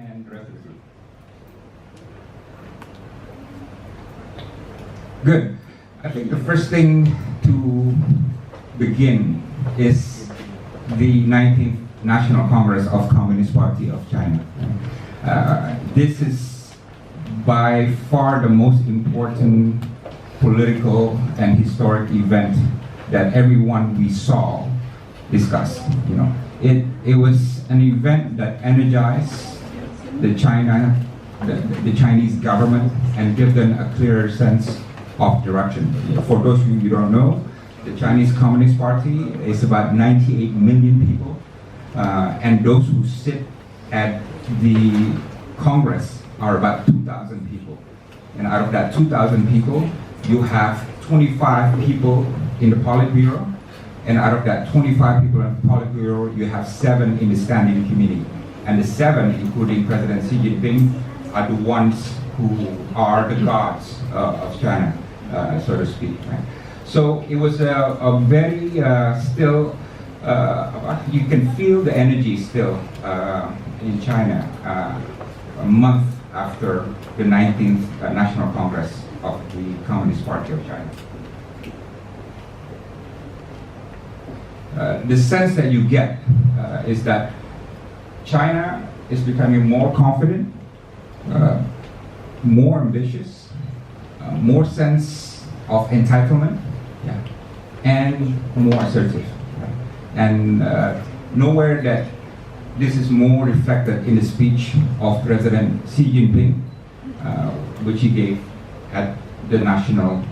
and the rest of the group. Good. I think the first thing to begin is the 19th National Congress of Communist Party of China. This is by far the most important political and historic event that everyone we saw discussed. It was an event that energized the Chinese government and give them a clearer sense of direction. For those of you who don't know, the Chinese Communist Party is about 98 million people, and those who sit at the Congress are about 2,000 people. And out of that 2,000 people, you have 25 people in the Politburo, and out of that 25 people in the Politburo, you have 7 in the Standing Committee. And the 7, including President Xi Jinping, are the ones who are the gods of China, so to speak. Right? So it was a very still, you can feel the energy still in China a month after the 19th National Congress of the Communist Party of China. The sense that you get is that China is becoming more confident, more ambitious, more sense of entitlement, and more assertive. And nowhere that this is more reflected in the speech of President Xi Jinping, which he gave at the National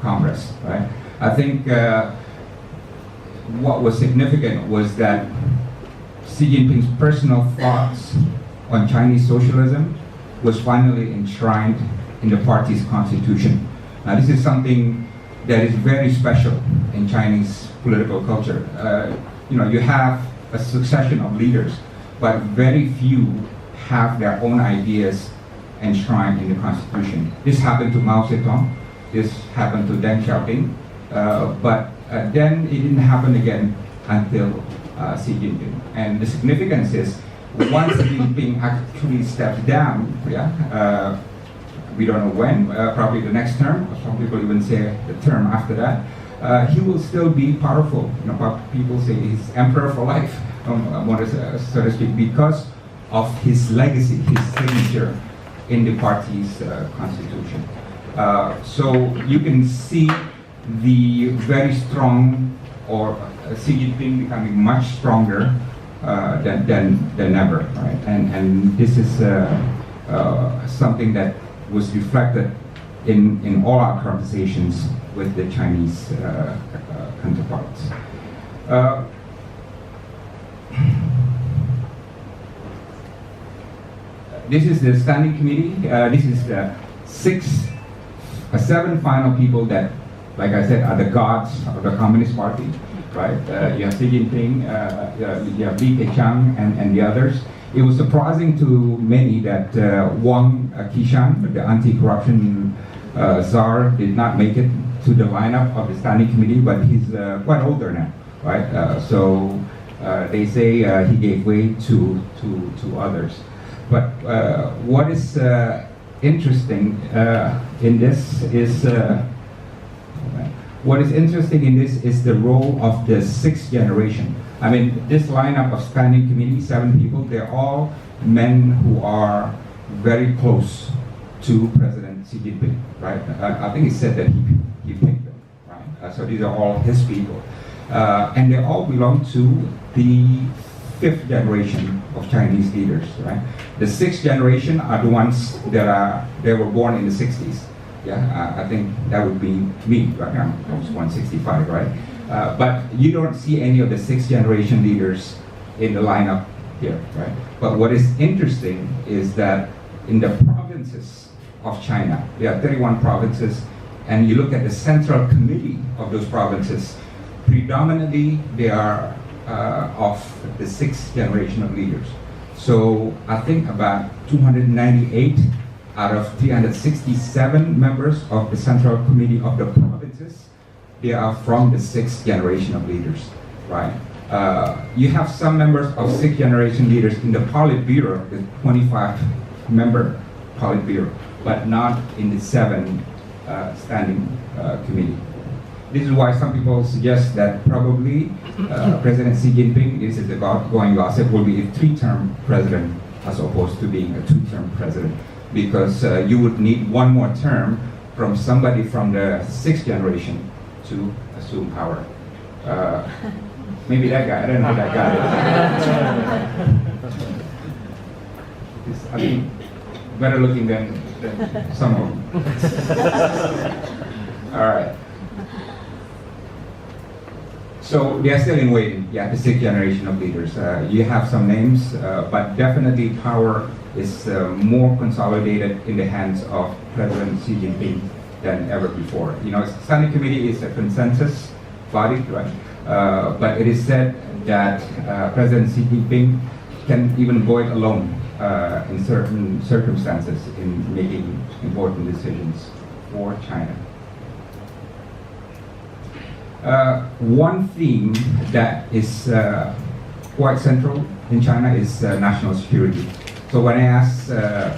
Congress. Right? I think what was significant was that Xi Jinping's personal thoughts on Chinese socialism was finally enshrined in the party's constitution. Now, this is something that is very special in Chinese political culture. You have a succession of leaders, but very few have their own ideas enshrined in the constitution. This happened to Mao Zedong, this happened to Deng Xiaoping, but then it didn't happen again until Xi Jinping. And the significance is, once Xi Jinping actually steps down, we don't know when, probably the next term, some people even say the term after that, he will still be powerful. People say he's emperor for life, so to speak, because of his legacy, his signature in the party's constitution. So you can see the very strong, or Xi Jinping becoming much stronger than ever, right? And this is something that was reflected in all our conversations with the Chinese counterparts. This is the Standing Committee. This is the 7 final people that, like I said, are the gods of the Communist Party, right? You have Xi Jinping, you have Li Keqiang, and the others. It was surprising to many that Wang Qishan, the anti-corruption czar, did not make it to the lineup of the Standing Committee, but he's quite older now, right? So they say he gave way to others. But what is interesting in this is the role of the 6th generation. I mean, this lineup of Standing Committee, 7 people, they're all men who are very close to President Xi Jinping, right? I think he said that he picked them, right? So these are all his people. And they all belong to the 5th generation of Chinese leaders, right? The 6th generation are the ones they were born in the 60s. I think that would be me, right? I was 165, right? But you don't see any of the 6th generation leaders in the lineup here, right? But what is interesting is that in the provinces of China, there are 31 provinces, and you look at the central committee of those provinces, predominantly they are of the 6th generation of leaders. So I think about 298 out of 367 members of the Central Committee of the provinces, they are from the 6th generation of leaders, right? You have some members of sixth generation leaders in the Politburo, the 25-member Politburo, but not in the 7 standing committee. This is why some people suggest that probably President Xi Jinping, this is the going gossip, will be a 3-term president as opposed to being a 2-term president, because you would need 1 more term from somebody from the 6th generation to assume power. Maybe that guy, I don't know that guy. I mean, better looking than some of them. All right. So they are still in waiting, the 6th generation of leaders. You have some names, but definitely power is more consolidated in the hands of President Xi Jinping than ever before. Standing committee is a consensus body, right? But it is said that President Xi Jinping can even go it alone in certain circumstances in making important decisions for China. One theme that is quite central in China is national security. So when I ask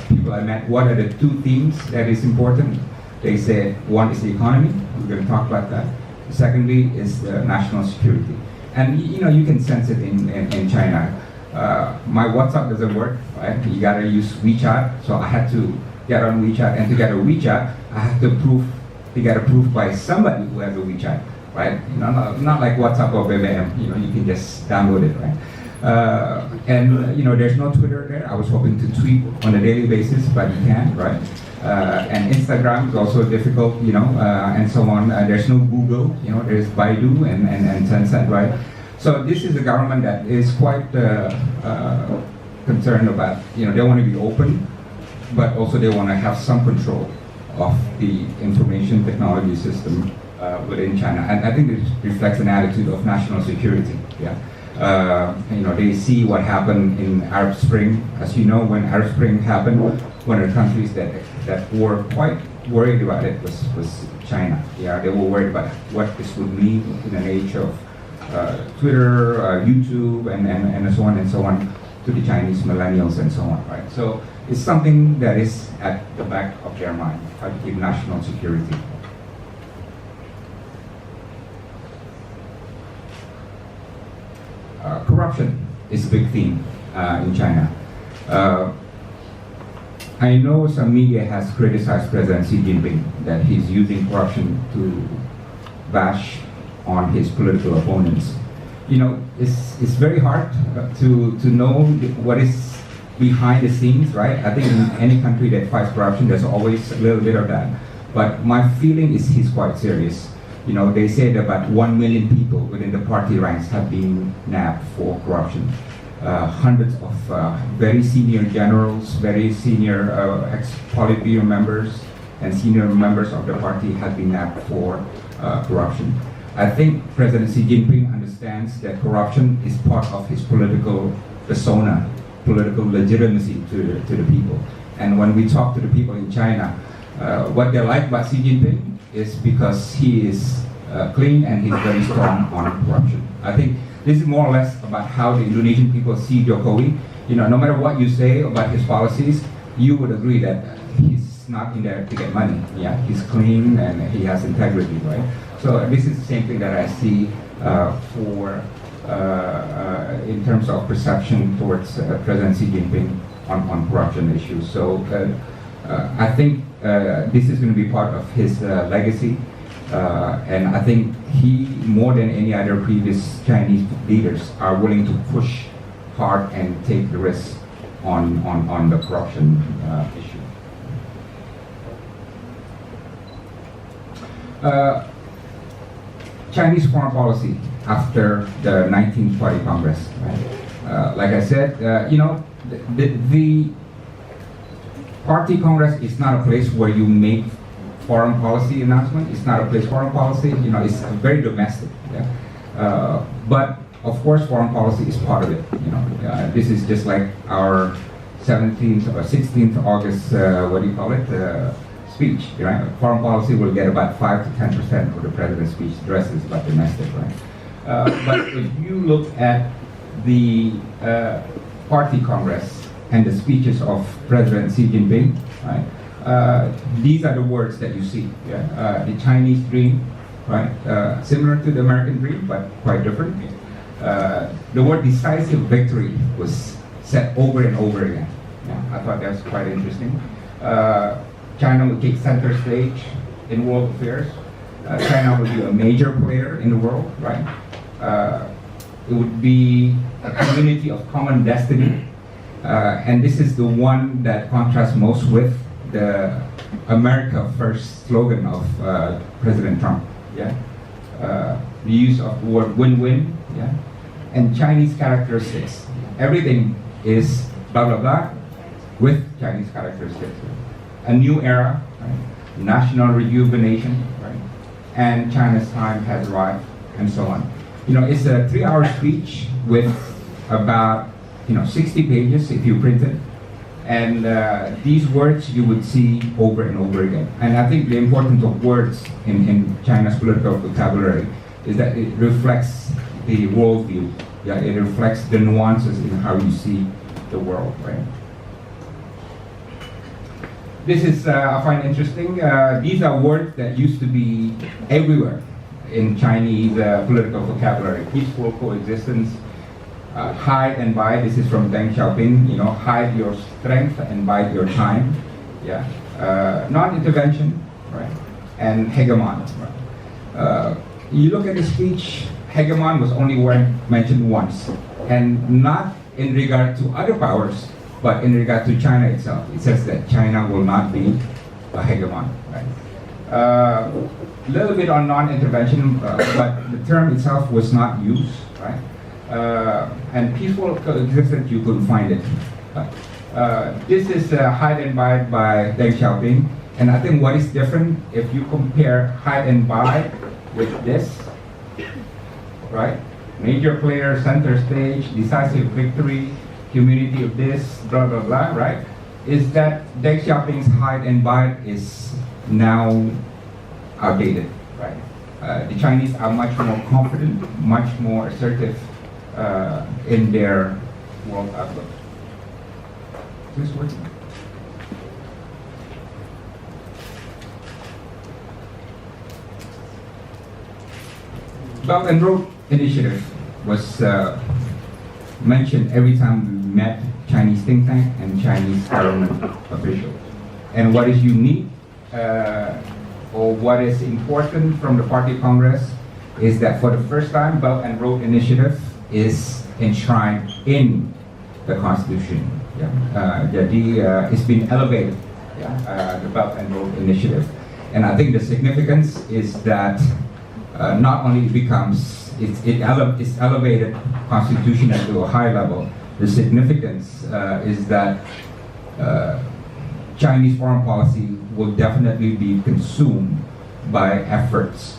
people I met what are the 2 themes that is important, they say one is the economy, we're going to talk about that. Secondly is national security. And you can sense it in China. My WhatsApp doesn't work, right? You gotta use WeChat, so I had to get on WeChat, and to get a WeChat, I have to get approved by somebody who has a WeChat, right? Not like WhatsApp or BBM, you can just download it, right? There's no Twitter there. I was hoping to tweet on a daily basis, but you can't, right? And Instagram is also difficult, and so on. There's no Google, there's Baidu and Tencent, right? So this is a government that is quite concerned about, they want to be open, but also they want to have some control of the information technology system within China. And I think this reflects an attitude of national security, they see what happened in Arab Spring. As you know, when Arab Spring happened, one of the countries that were quite worried about it was China. They were worried about what this would mean in an age of Twitter, YouTube, and so on and so on to the Chinese millennials and so on, right? So it's something that is at the back of their mind, how to keep national security. Corruption is a big theme in China. I know some media has criticized President Xi Jinping that he's using corruption to bash on his political opponents. It's very hard to know what is behind the scenes, right? I think in any country that fights corruption, there's always a little bit of that. But my feeling is he's quite serious. They say that about 1 million people within the party ranks have been nabbed for corruption. Hundreds of very senior generals, very senior ex-Politburo members, and senior members of the party have been nabbed for corruption. I think President Xi Jinping understands that corruption is part of his political persona, political legitimacy to the people. And when we talk to the people in China, what they like about Xi Jinping is because he is clean and he's very strong on corruption. I think this is more or less about how the Indonesian people see Jokowi. No matter what you say about his policies, you would agree that he's not in there to get money. He's clean and he has integrity, right? So this is the same thing that I see in terms of perception towards President Xi Jinping on corruption issues. So I think this is going to be part of his legacy, and I think he, more than any other previous Chinese leaders, are willing to push hard and take the risk on the corruption issue. Chinese foreign policy after the 19th Party Congress. Right? Like I said, the Party Congress is not a place where you make foreign policy announcement. It's not a place for foreign policy. It's very domestic. But of course, foreign policy is part of it. This is just like our 17th or 16th August, speech, right? Foreign policy will get about 5 to 10% of the president's speech addresses about domestic, right? But if you look at the party congress and the speeches of President Xi Jinping, right? These are the words that you see. Yeah? The Chinese dream, right? Similar to the American dream, but quite different. The word decisive victory was said over and over again. Yeah? I thought that was quite interesting. China will take center stage in world affairs. China will be a major player in the world, right? It would be a community of common destiny. And this is the one that contrasts most with the America First slogan of President Trump. Yeah? The use of the word win-win, yeah? And Chinese characteristics. Everything is blah, blah, blah with Chinese characteristics. A new era, right? National rejuvenation, right? And China's time has arrived, and so on. You know, it's a 3-hour speech with about 60 pages if you print it. And these words you would see over and over again. And I think the importance of words in China's political vocabulary is that it reflects the worldview. Yeah, it reflects the nuances in how you see the world, right? This is, I find interesting. These are words that used to be everywhere in Chinese political vocabulary. Peaceful coexistence, hide and bide. This is from Deng Xiaoping. Hide your strength and bide your time. Yeah. Non-intervention, right? And hegemon. Right? You look at the speech. Hegemon was only mentioned once, and not in regard to other powers, but in regard to China itself. It says that China will not be a hegemon. Right? A little bit on non-intervention, but the term itself was not used. Right? And peaceful coexistence, you couldn't find it. This is hide and bide by Deng Xiaoping, and I think what is different if you compare hide and bide with this, right? Major player, center stage, decisive victory, community of this, blah, blah, blah, right? Is that Deng Xiaoping's hide and bide is now outdated, right? The Chinese are much more confident, much more assertive in their world outlook. Is this working? Belt and Road Initiative was mentioned every time we met Chinese think tank and Chinese government officials. And what is unique or what is important from the party congress is that for the first time, Belt and Road Initiative is enshrined in the Constitution. Yeah? It's been elevated, yeah? The Belt and Road Initiative. And I think the significance is that not only it becomes, it's elevated constitutionally to a high level, the significance is that Chinese foreign policy will definitely be consumed by efforts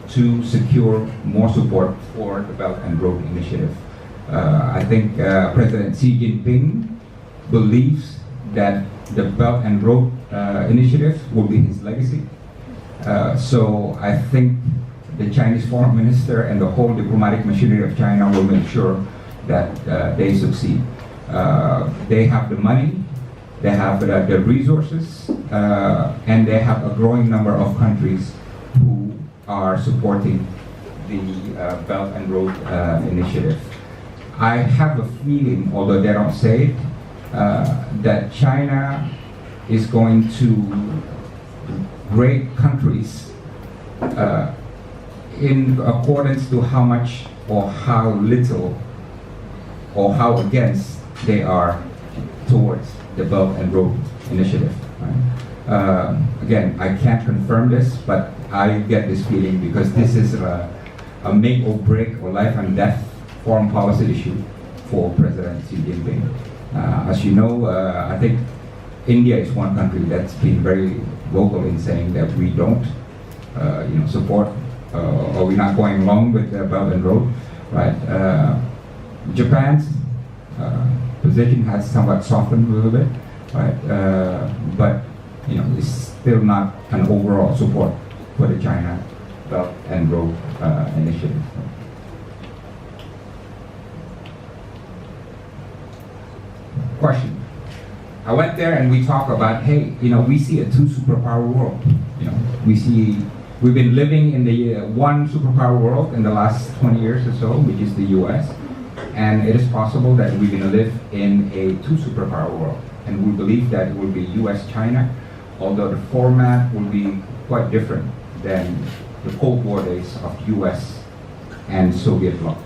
to secure more support for the Belt and Road Initiative. I think President Xi Jinping believes that the Belt and Road Initiative will be his legacy. So I think the Chinese foreign minister and the whole diplomatic machinery of China will make sure that they succeed. They have the money, they have the resources, and they have a growing number of countries who are supporting the Belt and Road Initiative. I have a feeling, although they don't say it, that China is going to rate countries in accordance to how much or how little or how against they are towards the Belt and Road Initiative. Right? Again, I can't confirm this, but I get this feeling because this is a make or break or life and death foreign policy issue for President Xi Jinping. As you know, I think India is one country that's been very vocal in saying that we don't support or we're not going along with the Belt and Road, right? Japan's position has somewhat softened a little bit, right? But it's still not an overall support for the China Belt and Road Initiative. question. I went there and we talk about, hey, we see a two superpower world. We've been living in the one superpower world in the last 20 years or so, which is the US. And it is possible that we're going to live in a two superpower world. And we believe that it will be US-China, although the format will be quite different than the Cold War days of US and Soviet bloc.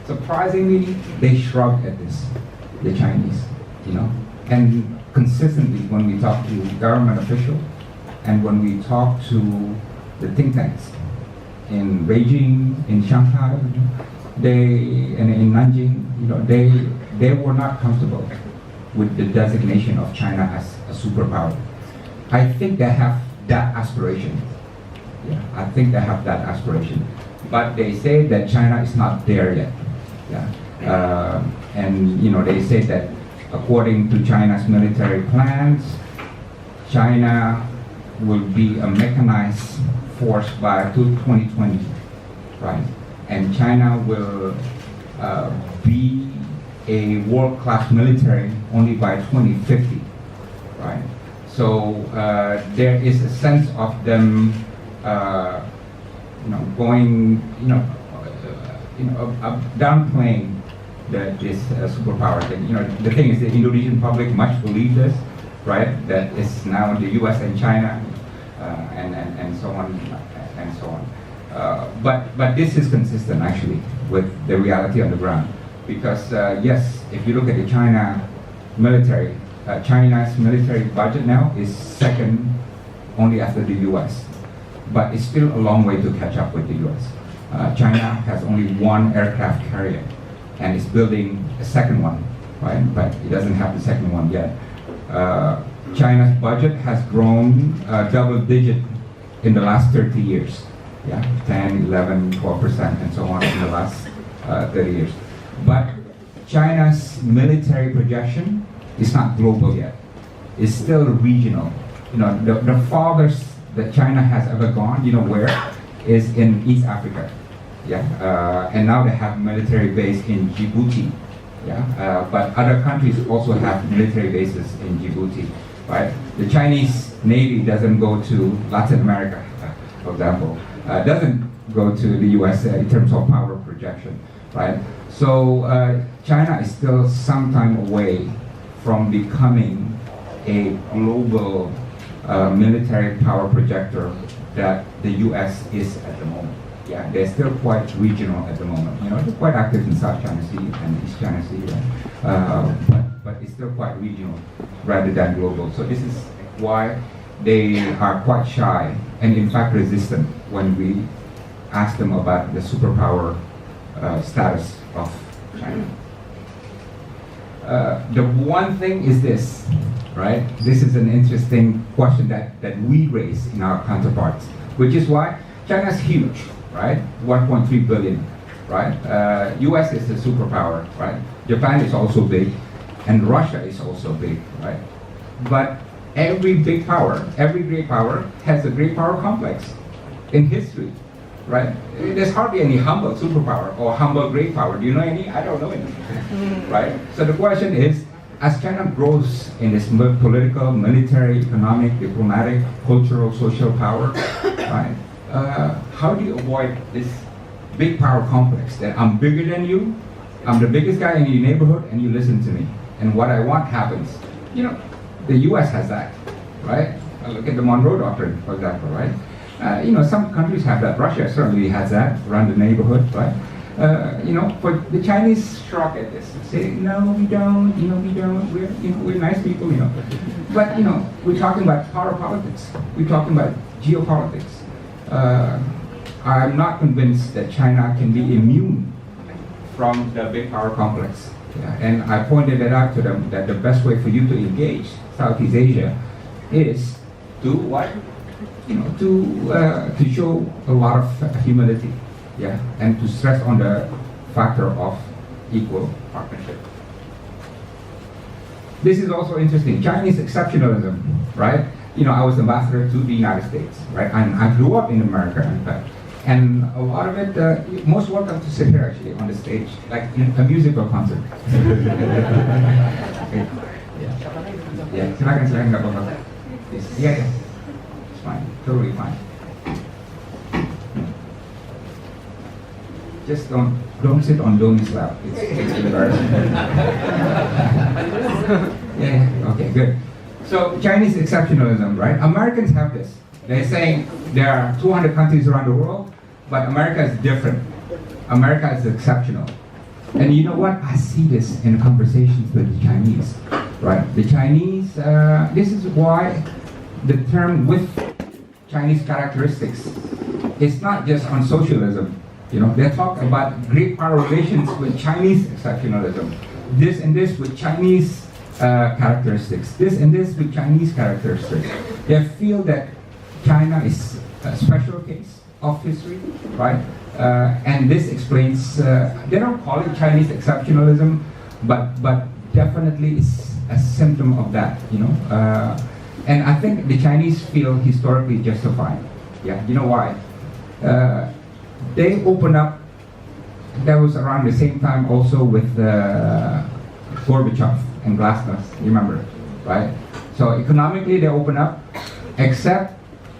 Surprisingly, they shrugged at this, the Chinese, And consistently, when we talk to government officials and when we talk to the think tanks in Beijing, in Shanghai, and in Nanjing, they were not comfortable with the designation of China as a superpower. I think they have that aspiration. Yeah, I think they have that aspiration. But they say that China is not there yet. Yeah. And they say that according to China's military plans, China will be a mechanized force by 2020, right? And China will be a world-class military only by 2050, right? So there is a sense of them, going, downplaying this superpower thing. The thing is, the Indonesian public much believe this, right? That it's now the U.S. and China, and so on and so on. But this is consistent actually with the reality on the ground, because yes, if you look at the China military, China's military budget now is second only after the U.S., but it's still a long way to catch up with the U.S. China has only one aircraft carrier, and it's building a second one, right? But it doesn't have the second one yet. China's budget has grown double digit in the last 30 years. Yeah, 10, 11, 12%, and so on in the last 30 years. But China's military projection is not global yet. It's still regional. The farthest that China has ever gone, where, is in East Africa. Yeah, and now they have military base in Djibouti. Yeah, but other countries also have military bases in Djibouti, right? The Chinese Navy doesn't go to Latin America, for example. Doesn't go to the US in terms of power projection, right? So China is still some time away from becoming a global military power projector that the US is at the moment. Yeah, they're still quite regional at the moment. They're quite active in South China Sea and East China Sea, right? But it's still quite regional rather than global. So this is why they are quite shy and in fact resistant when we ask them about the superpower status of China. The one thing is this, right? This is an interesting question that we raise in our counterparts, which is why China's huge, right? 1.3 billion, right? US is a superpower, right? Japan is also big, and Russia is also big, right? But every big power, every great power has a great power complex in history, right? There's hardly any humble superpower or humble great power. Do you know any? I don't know any, right? So the question is, as China grows in its political, military, economic, diplomatic, cultural, social power, right? How do you avoid this big power complex that I'm bigger than you, I'm the biggest guy in your neighborhood, and you listen to me, and what I want happens? The U.S. has that, right? Look at the Monroe Doctrine, for example, right? Some countries have that. Russia certainly has that, run the neighborhood, right? But the Chinese shrug at this and say, no, we don't, we don't, we're nice people, But, we're talking about power politics. We're talking about geopolitics. I'm not convinced that China can be immune from the big power complex. Yeah, and I pointed it out to them that the best way for you to engage Southeast Asia is to what? To show a lot of humility, yeah, and to stress on the factor of equal partnership. This is also interesting. Chinese exceptionalism, right? I was ambassador to the United States, right? And I grew up in America, in fact. And a lot of it, you're most welcome to sit here actually on the stage, like in a musical concert. Okay. Yeah, silakan nggak apa-apa. Yes. Yeah, it's fine, totally fine. Just don't sit on Domi's lap. It's embarrassing. Yeah, okay, good. So Chinese exceptionalism, right? Americans have this. They're saying there are 200 countries around the world, but America is different. America is exceptional. And you know what? I see this in conversations with the Chinese, right? The Chinese, this is why the term with Chinese characteristics is not just on socialism. You know, they talk about great power relations with Chinese exceptionalism. This and this with Chinese characteristics. This and this with Chinese characteristics. They feel that China is a special case of history, right? And this explains, they don't call it Chinese exceptionalism, but definitely it's a symptom of that, you know? And I think the Chinese feel historically justified. Yeah, you know why? They opened up, that was around the same time also with Gorbachev and Glasnost, you remember, right? So economically they opened up, except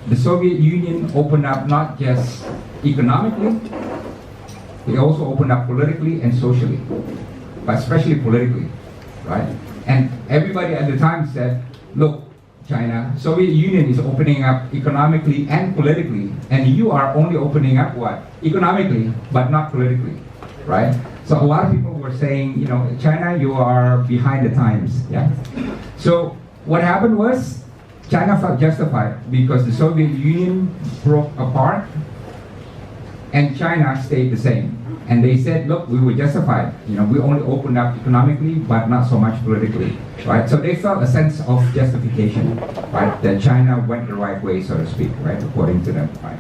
the Soviet Union opened up not just economically, they also opened up politically and socially, but especially politically, right? And everybody at the time said, look, China, Soviet Union is opening up economically and politically, and you are only opening up what? Economically, but not politically, right? So a lot of people were saying, you know, China, you are behind the times, yeah? So what happened was, China felt justified because the Soviet Union broke apart and China stayed the same. And they said, look, we were justified. You know, we only opened up economically, but not so much politically, right? So they felt a sense of justification, right? That China went the right way, so to speak, right? According to them, right?